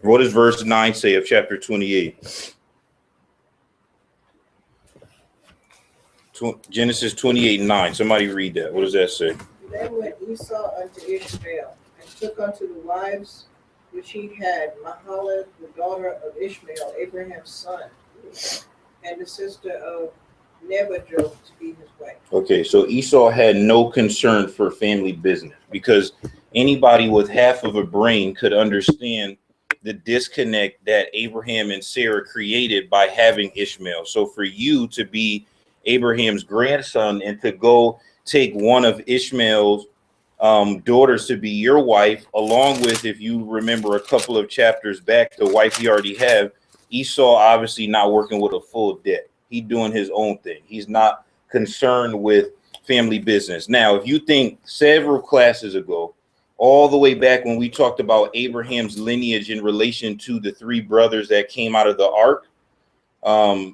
What does verse 9 say of chapter 28? Genesis 28:9. Somebody read that. What does that say? Then went Esau unto Ishmael, and took unto the wives which he had Mahalath, the daughter of Ishmael, Abraham's son, and the sister of Nebajoth to be his wife. Okay, so Esau had no concern for family business because anybody with half of a brain could understand the disconnect that Abraham and Sarah created by having Ishmael. So for you to be Abraham's grandson and to go take one of Ishmael's daughters to be your wife, along with, if you remember a couple of chapters back, the wife he already have, Esau obviously not working with a full debt. He doing his own thing. He's not concerned with family business. Now, if you think several classes ago, all the way back when we talked about Abraham's lineage in relation to the three brothers that came out of the ark,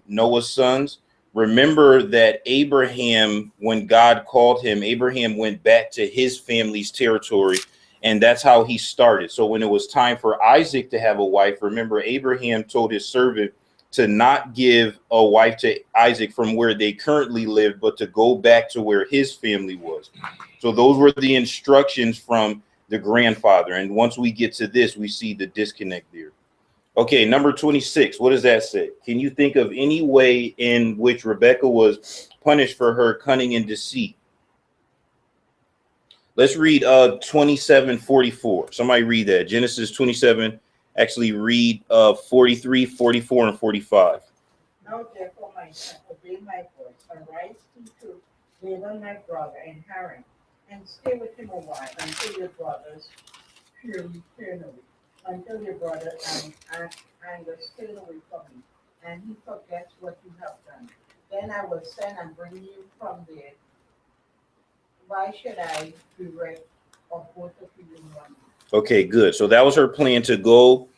Noah's sons, remember that Abraham, when God called him, Abraham went back to his family's territory, and that's how he started. So when it was time for Isaac to have a wife, remember Abraham told his servant to not give a wife to Isaac from where they currently lived, but to go back to where his family was. So those were the instructions from the grandfather. And once we get to this, we see the disconnect there. Okay, number 26. What does that say? Can you think of any way in which Rebekah was punished for her cunning and deceit? Let's read 27:44. Somebody read that. Genesis 27. Actually read 43, 44, and 45. Now therefore, my son, obey my voice, arise to Laban my brother and Haran, and stay with him a while until your brothers turn away, until your brother and anger stay away from me, and he forgets what you have done. Then I will send and bring you from there. Why should I be rid of both of you in one? Okay, good. So that was her plan, to go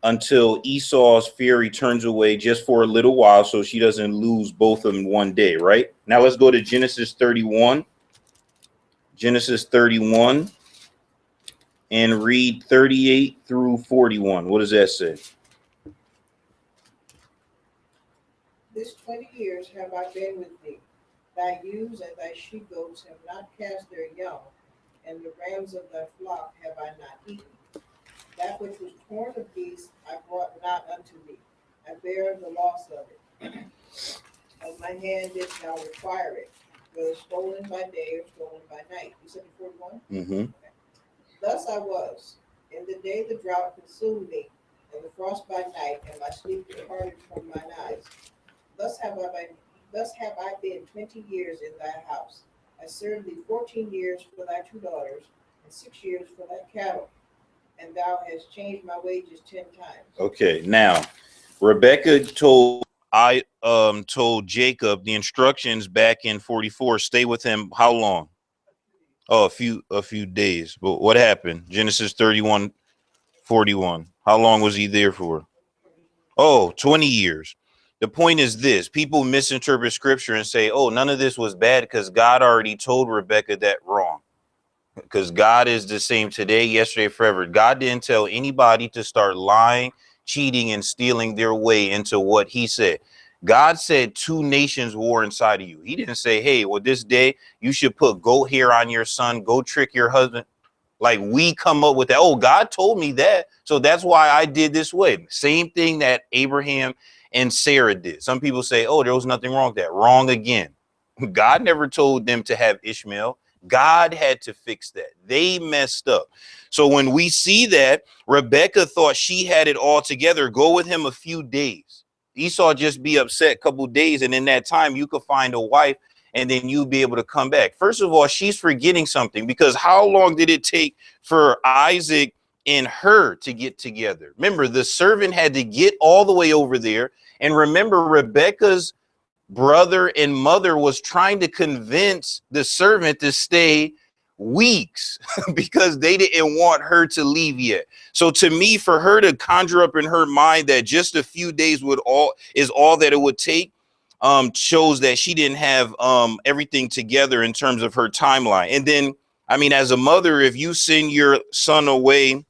until Esau's fury turns away just for a little while so she doesn't lose both of them one day, right? Now let's go to Genesis 31. Genesis 31 and read 38 through 41. What does that say? This 20 years have I been with thee. Thy ewes and thy she-goats have not cast their young, and the rams of thy flock have I not eaten. That which was torn of beasts I brought not unto thee. I bear the loss of it. Of my hand didst thou require it, whether stolen by day or stolen by night. You said the 41? Mm-hmm. Okay. Thus I was. In the day the drought consumed me, and the frost by night, and my sleep departed from mine eyes. Thus have I been 20 years in thy house. I served thee 14 years for thy two daughters, and 6 years for thy cattle. And thou hast changed my wages 10 times. Okay, now Rebekah told Jacob the instructions back in 44. Stay with him how long? Oh, a few days. But what happened? Genesis 31:41. How long was he there for? Oh, 20 years. The point is this: people misinterpret scripture and say, oh, none of this was bad because God already told Rebekah that wrong. Because God is the same today, yesterday, forever. God didn't tell anybody to start lying, cheating, and stealing their way into what he said. God said 2 nations war inside of you. He didn't say, hey, well, this day you should put goat hair on your son, go trick your husband. Like we come up with that. Oh, God told me that. So that's why I did this way. Same thing that Abraham and Sarah did. Some people say, oh, there was nothing wrong with that. Wrong again. God never told them to have Ishmael. God had to fix that. They messed up. So when we see that, Rebekah thought she had it all together. Go with him a few days. Esau just be upset a couple of days, and in that time you could find a wife, and then you'll be able to come back. First of all, she's forgetting something, because how long did it take for Isaac and her to get together? Remember, the servant had to get all the way over there. And remember, Rebekah's brother and mother was trying to convince the servant to stay weeks because they didn't want her to leave yet. So to me, for her to conjure up in her mind that just a few days is all that it would take, shows that she didn't have everything together in terms of her timeline. And then, I mean, as a mother, if you send your son away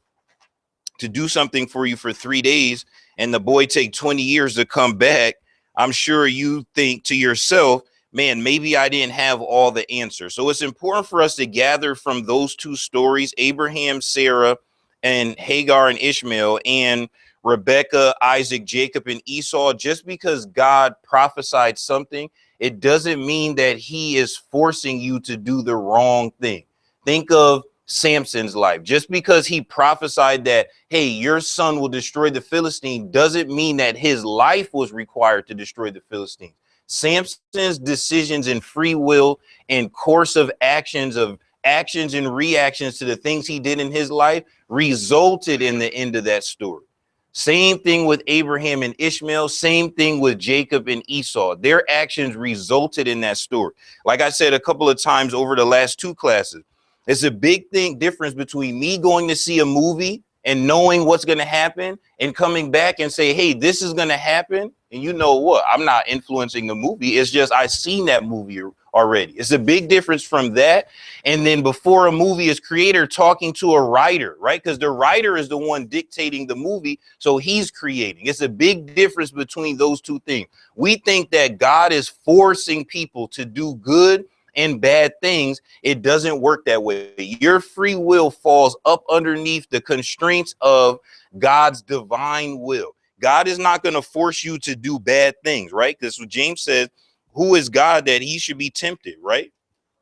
to do something for you for 3 days and the boy take 20 years to come back, I'm sure you think to yourself, man, maybe I didn't have all the answers. So it's important for us to gather from those two stories, Abraham, Sarah, and Hagar and Ishmael, and Rebecca, Isaac, Jacob, and Esau. Just because God prophesied something, it doesn't mean that he is forcing you to do the wrong thing. Think of Samson's life. Just because he prophesied that, hey, your son will destroy the Philistine, doesn't mean that his life was required to destroy the Philistines. Samson's decisions and free will and course of actions and reactions to the things he did in his life resulted in the end of that story. Same thing with Abraham and Ishmael. Same thing with Jacob and Esau. Their actions resulted in that story. Like I said a couple of times over the last two classes, it's a big difference between me going to see a movie and knowing what's going to happen and coming back and say, hey, this is going to happen. And you know what? I'm not influencing the movie. It's just I've seen that movie already. It's a big difference from that. And then before a movie is created, talking to a writer, right? Because the writer is the one dictating the movie. So he's creating. It's a big difference between those two things. We think that God is forcing people to do good and bad things. It doesn't work that way. Your free will falls up underneath the constraints of God's divine will. God is not going to force you to do bad things, right? Because what James says, who is God that he should be tempted, right?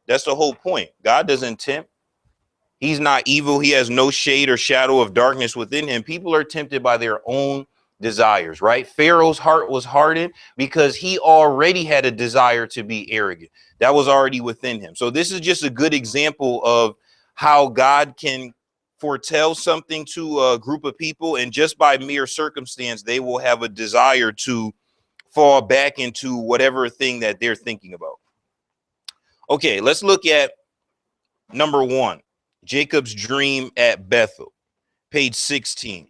That's the whole point. God doesn't tempt. He's not evil. He has no shade or shadow of darkness within him. People are tempted by their own desires, right? Pharaoh's heart was hardened because he already had a desire to be arrogant. That was already within him. So this is just a good example of how God can foretell something to a group of people, and just by mere circumstance, they will have a desire to fall back into whatever thing that they're thinking about. Okay, let's look at number 1, Jacob's dream at Bethel, page 16.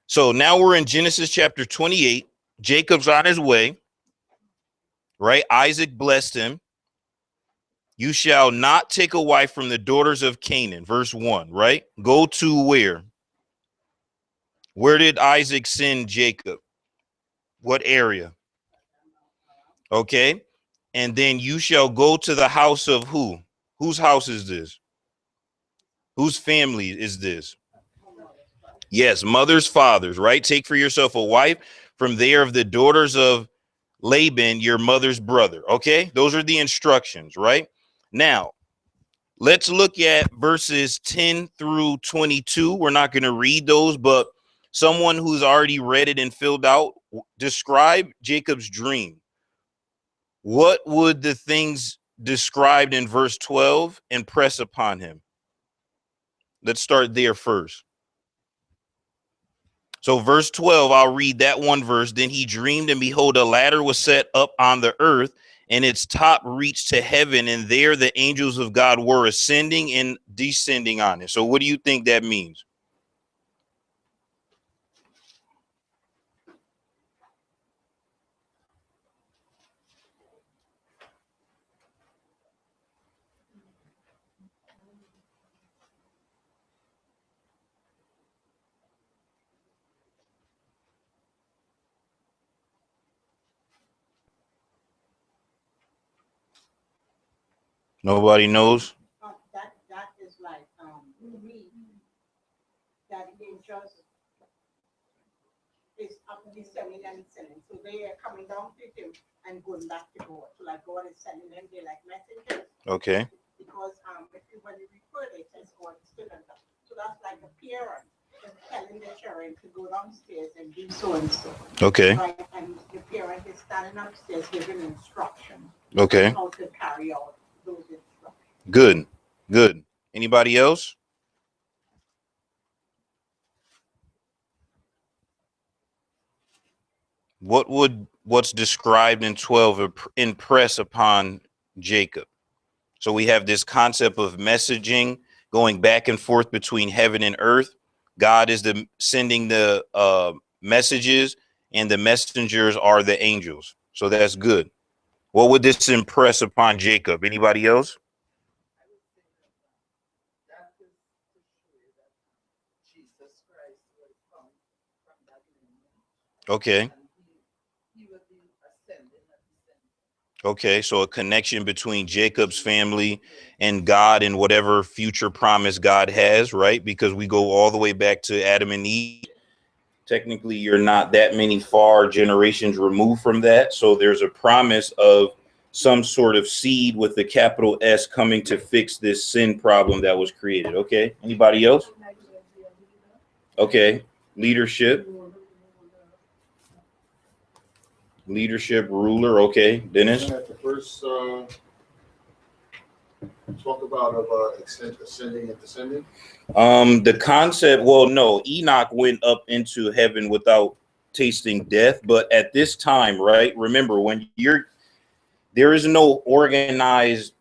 So now we're in Genesis chapter 28. Jacob's on his way, right? Isaac blessed him. You shall not take a wife from the daughters of Canaan, verse 1, right? Go to where? Where did Isaac send Jacob? What area? Okay. And then you shall go to the house of who? Whose house is this? Whose family is this? Yes, mother's fathers, right? Take for yourself a wife from there of the daughters of Laban, your mother's brother. Okay, those are the instructions, right? Now, let's look at verses 10 through 22. We're not going to read those, but someone who's already read it and filled out, describe Jacob's dream. What would the things described in verse 12 impress upon him? Let's start there first. So verse 12, I'll read that one verse. Then he dreamed, and behold, a ladder was set up on the earth, and its top reached to heaven, and there the angels of God were ascending and descending on it. So what do you think that means? Nobody knows? That is like me, that it just is up descending and descending. So they are coming down to him and going back to God. So like God is sending them, they like messengers. Okay. Because when you refer, it says God is still on top. So that's like a parent just telling the children to go downstairs and do so and so. Okay. Right? And the parent is standing upstairs giving instructions. Okay. How to carry out those instructions. Good. Good. Anybody else? What would what's described in 12 impress upon Jacob? So we have this concept of messaging going back and forth between heaven and earth. God is sending the messages, and the messengers are the angels. So that's good. What would this impress upon Jacob? Anybody else? Jesus Christ will come from that lineage. Okay. And he will be ascending and descending. Okay. So a connection between Jacob's family and God and whatever future promise God has, right? Because we go all the way back to Adam and Eve. Technically, you're not that many far generations removed from that. So there's a promise of some sort of seed with the capital S coming to fix this sin problem that was created. Okay. Anybody else? Okay. Leadership. Leadership, ruler. Okay. Dennis? At the first talk about of ascending and descending. The concept, well, no, Enoch went up into heaven without tasting death. But at this time, right, remember there is no organized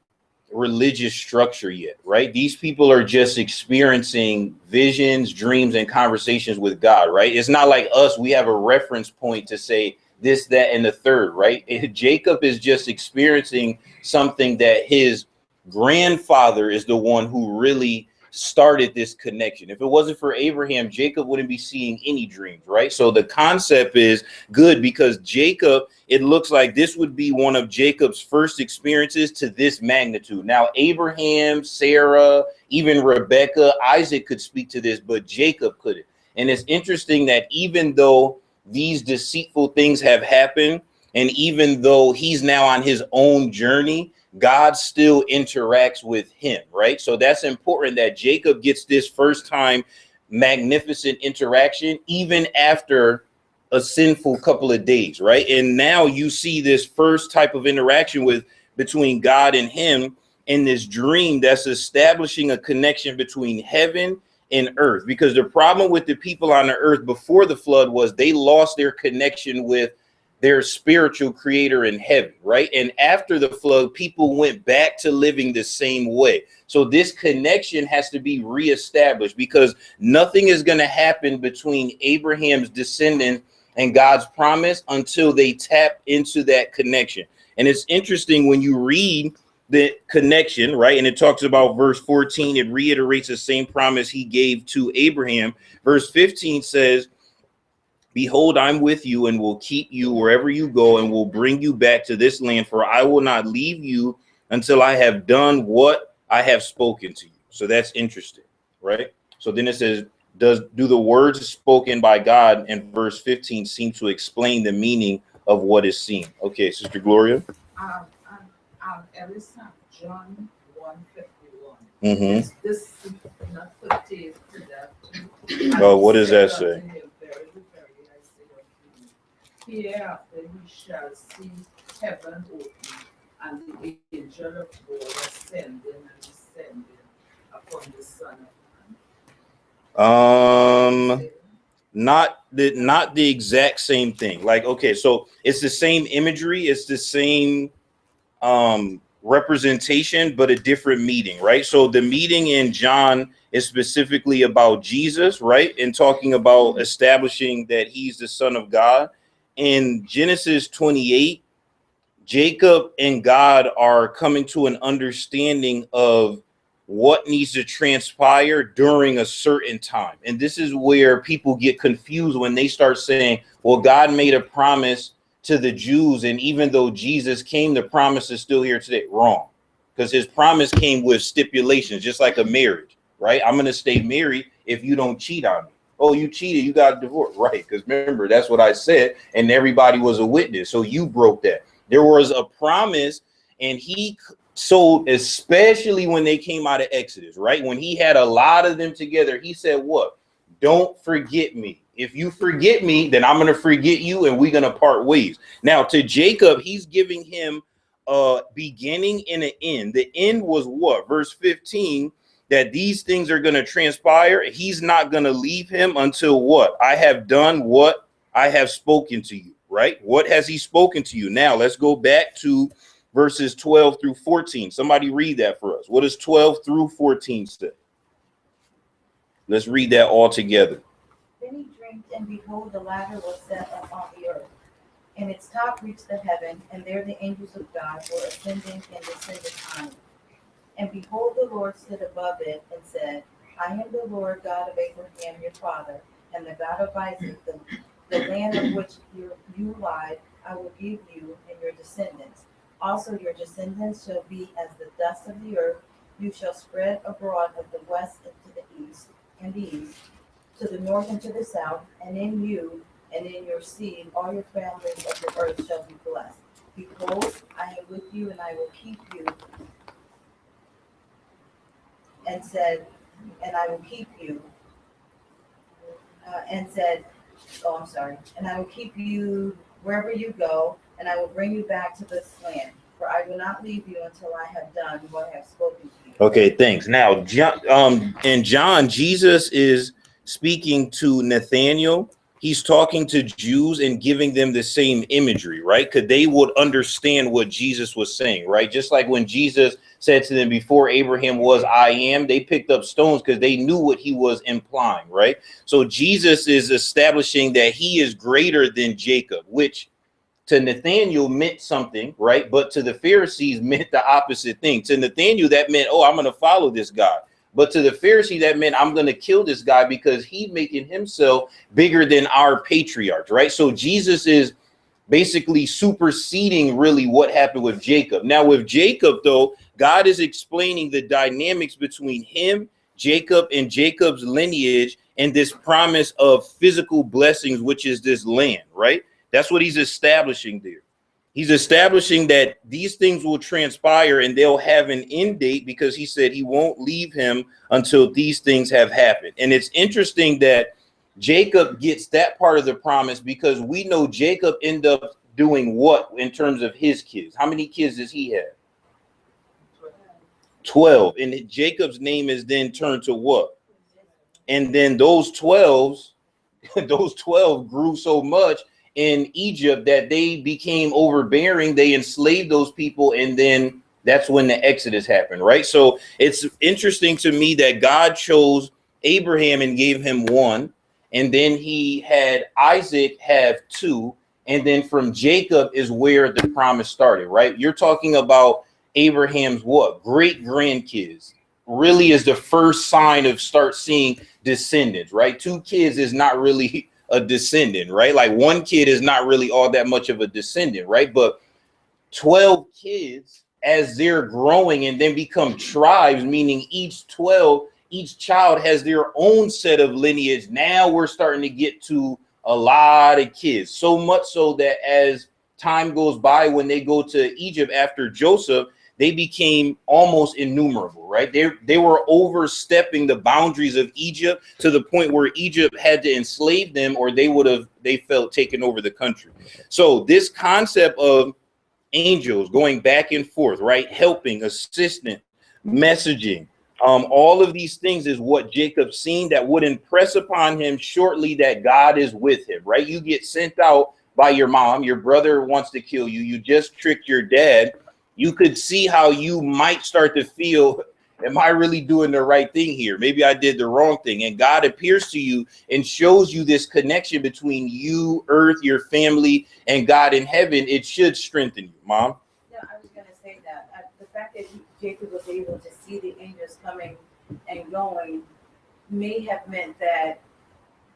religious structure yet, right? These people are just experiencing visions, dreams, and conversations with God, right? It's not like us. We have a reference point to say this, that, and the third, right? Jacob is just experiencing something that his grandfather is the one who really started this connection. If it wasn't for Abraham, Jacob wouldn't be seeing any dreams, right? So the concept is good because Jacob, it looks like this would be one of Jacob's first experiences to this magnitude. Now, Abraham, Sarah, even Rebecca, Isaac could speak to this, but Jacob couldn't. And it's interesting that even though these deceitful things have happened, and even though he's now on his own journey, God still interacts with him, right? So that's important that Jacob gets this first time magnificent interaction, even after a sinful couple of days, right? And now you see this first type of interaction between God and him in this dream that's establishing a connection between heaven and earth. Because the problem with the people on the earth before the flood was they lost their connection with their spiritual creator in heaven, right? And after the flood, people went back to living the same way. So this connection has to be reestablished because nothing is going to happen between Abraham's descendants and God's promise until they tap into that connection. And it's interesting when you read the connection, right? And it talks about verse 14, it reiterates the same promise he gave to Abraham. Verse 15 says, behold, I'm with you and will keep you wherever you go and will bring you back to this land, for I will not leave you until I have done what I have spoken to you. So that's interesting, right? So then it says, do the words spoken by God in verse 15 seem to explain the meaning of what is seen? Okay, Sister Gloria. Ellis, John 1:51. Mm-hmm. This not pertains to that. What does that say? Hereafter he shall see heaven open and the angel of God ascending and descending upon the Son of Man. Not the exact same thing. Like, okay, so it's the same imagery, it's the same representation, but a different meeting, right? So the meeting in John is specifically about Jesus, right? And talking about establishing that he's the Son of God. In Genesis 28, Jacob and God are coming to an understanding of what needs to transpire during a certain time. And this is where people get confused when they start saying, well, God made a promise to the Jews, and even though Jesus came, the promise is still here today. Wrong, because his promise came with stipulations, just like a marriage, right? I'm going to stay married if you don't cheat on me. Oh, you cheated, you got divorced, right? Because remember, that's what I said, and everybody was a witness, so you broke that. There was a promise, and so especially when they came out of Exodus, right? When he had a lot of them together, he said, what? Don't forget me. If you forget me, then I'm going to forget you, and we're going to part ways. Now, to Jacob, he's giving him a beginning and an end. The end was what? Verse 15, that these things are going to transpire. He's not going to leave him until what? I have done what I have spoken to you, right? What has he spoken to you? Now, let's go back to verses 12 through 14. Somebody read that for us. What does 12 through 14 say? Let's read that all together. Then he dreamed, and behold, the ladder was set up on the earth, and its top reached the heaven, and there the angels of God were ascending and descending on it. And behold, the Lord stood above it and said, I am the Lord God of Abraham your father, and the God of Isaac. The land of which you lied, I will give you and your descendants. Also your descendants shall be as the dust of the earth. You shall spread abroad of the west into the east, and the east, to the north and to the south, and in you and in your seed all your families of the earth shall be blessed. Behold, I am with you, and I will keep you, and said, and I will keep you, and said, oh, I'm sorry, and I will keep you wherever you go, and I will bring you back to this land, for I will not leave you until I have done what I have spoken to you. Okay, thanks. Now, in John, Jesus is speaking to Nathanael. He's talking to Jews and giving them the same imagery, right? Because they would understand what Jesus was saying, right? Just like when Jesus said to them, before Abraham was, I am, they picked up stones because they knew what he was implying, right? So Jesus is establishing that he is greater than Jacob, which to Nathanael meant something, right? But to the Pharisees meant the opposite thing. To Nathanael, that meant, oh, I'm going to follow this guy. But to the Pharisee, that meant I'm going to kill this guy because he's making himself bigger than our patriarchs, right? So Jesus is basically superseding really what happened with Jacob. Now with Jacob, though, God is explaining the dynamics between him, Jacob, and Jacob's lineage and this promise of physical blessings, which is this land, right? That's what he's establishing there. He's establishing that these things will transpire and they'll have an end date because he said he won't leave him until these things have happened. And it's interesting that Jacob gets that part of the promise because we know Jacob ended up doing what in terms of his kids. How many kids does he have? 12. And Jacob's name is then turned to what? And then those 12 grew so much in Egypt that they became overbearing. They enslaved those people, and then that's when the Exodus happened, right? So it's interesting to me that God chose Abraham and gave him one, and then he had Isaac have two, and then from Jacob is where the promise started, right? You're talking about Abraham's what? Great grandkids really is the first sign of start seeing descendants, right? Two kids is not really a descendant, right? Like one kid is not really all that much of a descendant, right? But 12 kids as they're growing and then become tribes, meaning each child has their own set of lineage. Now we're starting to get to a lot of kids, so much so that as time goes by, when they go to Egypt after Joseph, they became almost innumerable, right? They were overstepping the boundaries of Egypt to the point where Egypt had to enslave them or they felt taken over the country. So this concept of angels going back and forth, right? Helping, assistant, messaging, all of these things is what Jacob seen that would impress upon him shortly that God is with him, right? You get sent out by your mom, your brother wants to kill you, you just tricked your dad. You could see how you might start to feel, am I really doing the right thing here? Maybe I did the wrong thing. And God appears to you and shows you this connection between you, earth, your family, and God in heaven. It should strengthen you, Mom. Yeah, I was going to say that. The fact that Jacob was able to see the angels coming and going may have meant that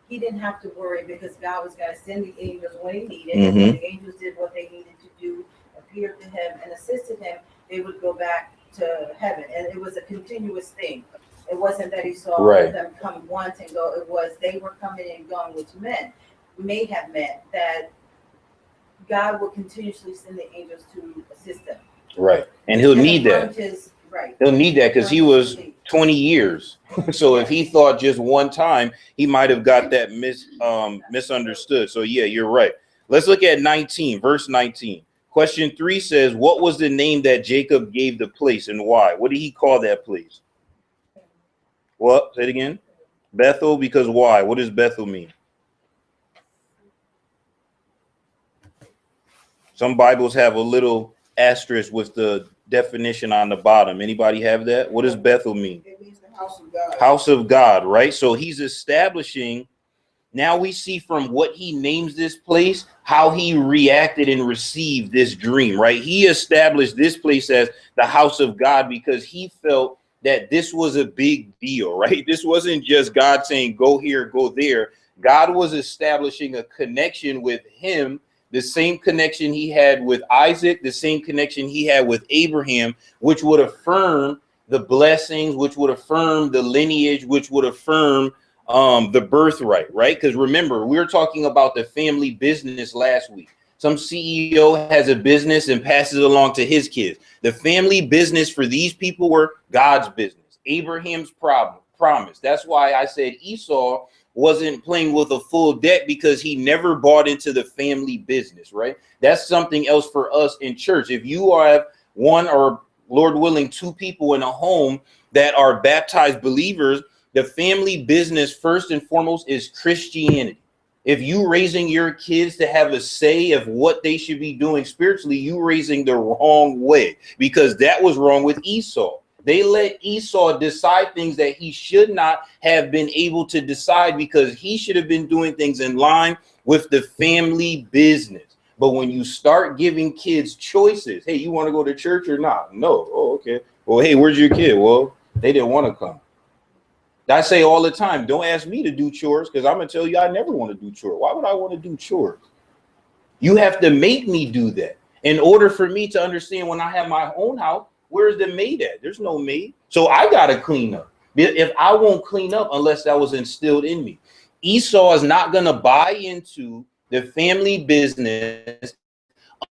he didn't have to worry because God was going to send the angels when he needed. And when the angels did what they needed to do, appeared to him and assisted him, they would go back to heaven. And it was a continuous thing. It wasn't that he saw them come once and go. It was they were coming and going, which may have meant that God would continuously send the angels to assist them. Right. And he'll need that. He'll need that because he was 20 years. So if he thought just one time, he might have got that misunderstood. So yeah, you're right. Let's look at 19, verse 19. Question 3 says, what was the name that Jacob gave the place and why? What did he call that place? What? Say it again. Bethel, because why? What does Bethel mean? Some Bibles have a little asterisk with the definition on the bottom. Anybody have that? What does Bethel mean? It means the house of God. House of God, right? So he's establishing. Now we see from what he names this place, how he reacted and received this dream, right? He established this place as the house of God because he felt that this was a big deal, right? This wasn't just God saying, go here, go there. God was establishing a connection with him, the same connection he had with Isaac, the same connection he had with Abraham, which would affirm the blessings, which would affirm the lineage, which would affirm the birthright, right? Because remember, we were talking about the family business last week. Some CEO has a business and passes it along to his kids. The family business for these people were God's business, Abraham's promise. That's why I said Esau wasn't playing with a full deck, because he never bought into the family business, right? That's something else for us in church. If you have one, or Lord willing, two people in a home that are baptized believers, the family business first and foremost is Christianity. If you raising your kids to have a say of what they should be doing spiritually, you raising the wrong way, because that was wrong with Esau. They let Esau decide things that he should not have been able to decide, because he should have been doing things in line with the family business. But when you start giving kids choices, hey, you want to go to church or not? No. Oh, okay. Well, hey, where's your kid? Well, they didn't want to come. I say all the time, don't ask me to do chores, because I'm going to tell you I never want to do chores. Why would I want to do chores? You have to make me do that in order for me to understand when I have my own house, where's the maid at? There's no maid. So I got to clean up. If I won't clean up unless that was instilled in me. Esau is not going to buy into the family business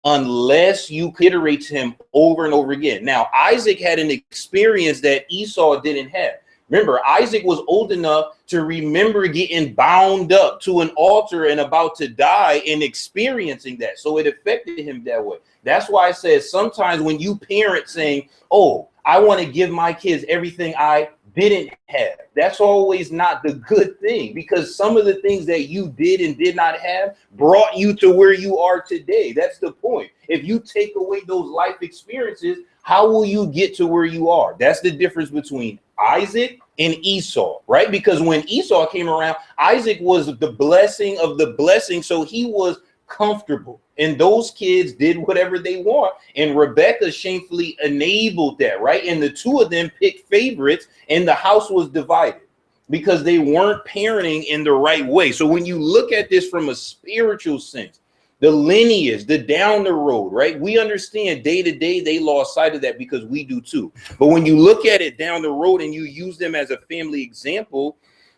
unless you iterate to him over and over again. Now, Isaac had an experience that Esau didn't have. Remember, Isaac was old enough to remember getting bound up to an altar and about to die and experiencing that. So it affected him that way. That's why I said sometimes when you parent saying, oh, I want to give my kids everything I didn't have, that's always not the good thing, because some of the things that you did and did not have brought you to where you are today. That's the point. If you take away those life experiences, how will you get to where you are? That's the difference between Isaac and Esau, right? Because when Esau came around, Isaac was the blessing of the blessing, so he was comfortable, and those kids did whatever they want, and Rebecca shamefully enabled that, right? And the two of them picked favorites, and the house was divided because they weren't parenting in the right way. So when you look at this from a spiritual sense, the lineage, the down the road, right? We understand day to day they lost sight of that, because we do too. But when you look at it down the road and you use them as a family example,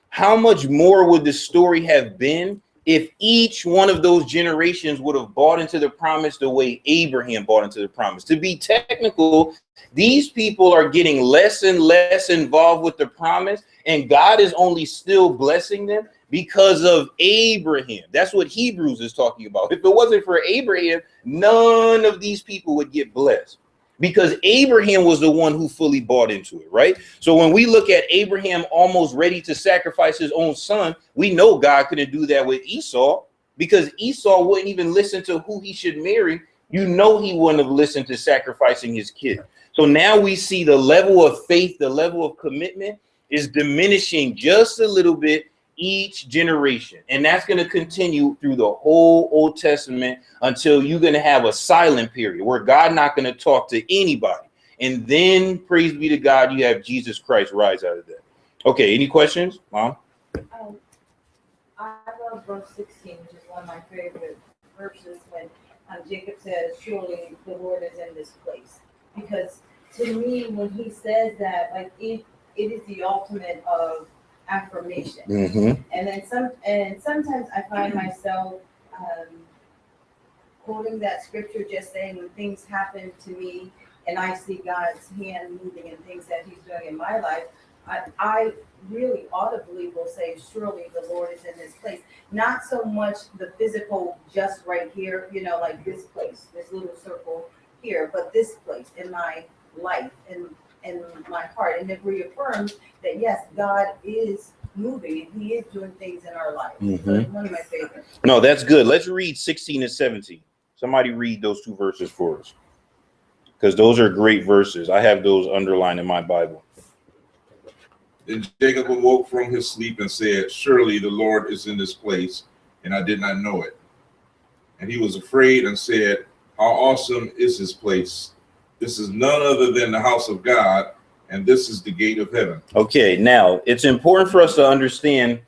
how much more would the story have been if each one of those generations would have bought into the promise the way Abraham bought into the promise? To be technical, these people are getting less and less involved with the promise, and God is only still blessing them because of Abraham. That's what Hebrews is talking about. If it wasn't for Abraham, none of these people would get blessed, because Abraham was the one who fully bought into it, right? So when we look at Abraham almost ready to sacrifice his own son, we know God couldn't do that with Esau, because Esau wouldn't even listen to who he should marry. You know, he wouldn't have listened to sacrificing his kid. So now we see the level of faith, the level of commitment is diminishing just a little bit each generation, and that's going to continue through the whole Old Testament until you're going to have a silent period where God not going to talk to anybody, and then praise be to God, you have Jesus Christ rise out of that. Okay, any questions, Mom? I love verse 16, which is one of my favorite verses, when Jacob says, surely the Lord is in this place. Because to me, when he says that, like it is the ultimate of affirmation. Mm-hmm. And sometimes I find myself quoting that scripture, just saying when things happen to me and I see God's hand moving and things that he's doing in my life, I really audibly will say, surely the Lord is in this place. Not so much the physical, just right here, you know, like this place, this little circle here, but this place in my life and in my heart, and it reaffirms that yes, God is moving and he is doing things in our life. Mm-hmm. So it's one of my favorites. No, that's good. Let's read 16 and 17. Somebody read those two verses for us, because those are great verses. I have those underlined in my Bible. Then Jacob awoke from his sleep and said, surely the Lord is in this place, and I did not know it. And he was afraid and said, how awesome is this place? This is none other than the house of God, and this is the gate of heaven. Okay, now it's important for us to understand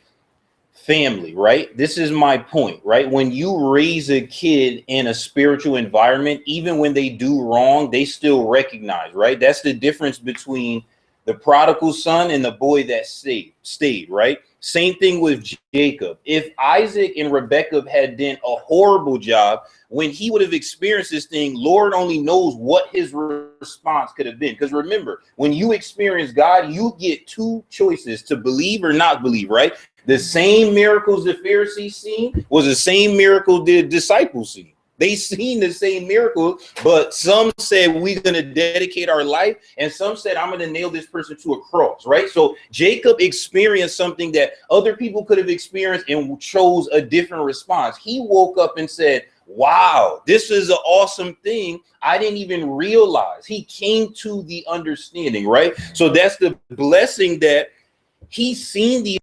family, right? This is my point, right? When you raise a kid in a spiritual environment, even when they do wrong, they still recognize, right? That's the difference between the prodigal son and the boy that stayed, right? Same thing with Jacob. If Isaac and Rebekah had done a horrible job, when he would have experienced this thing, Lord only knows what his response could have been. Because remember, when you experience God, you get two choices: to believe or not believe, right? The same miracles the Pharisees seen was the same miracle the disciples seen. They seen the same miracle, but some said we're going to dedicate our life, and some said I'm going to nail this person to a cross, right? So Jacob experienced something that other people could have experienced and chose a different response. He woke up and said, wow, this is an awesome thing. I didn't even realize. He came to the understanding, right? So that's the blessing, that he's seen the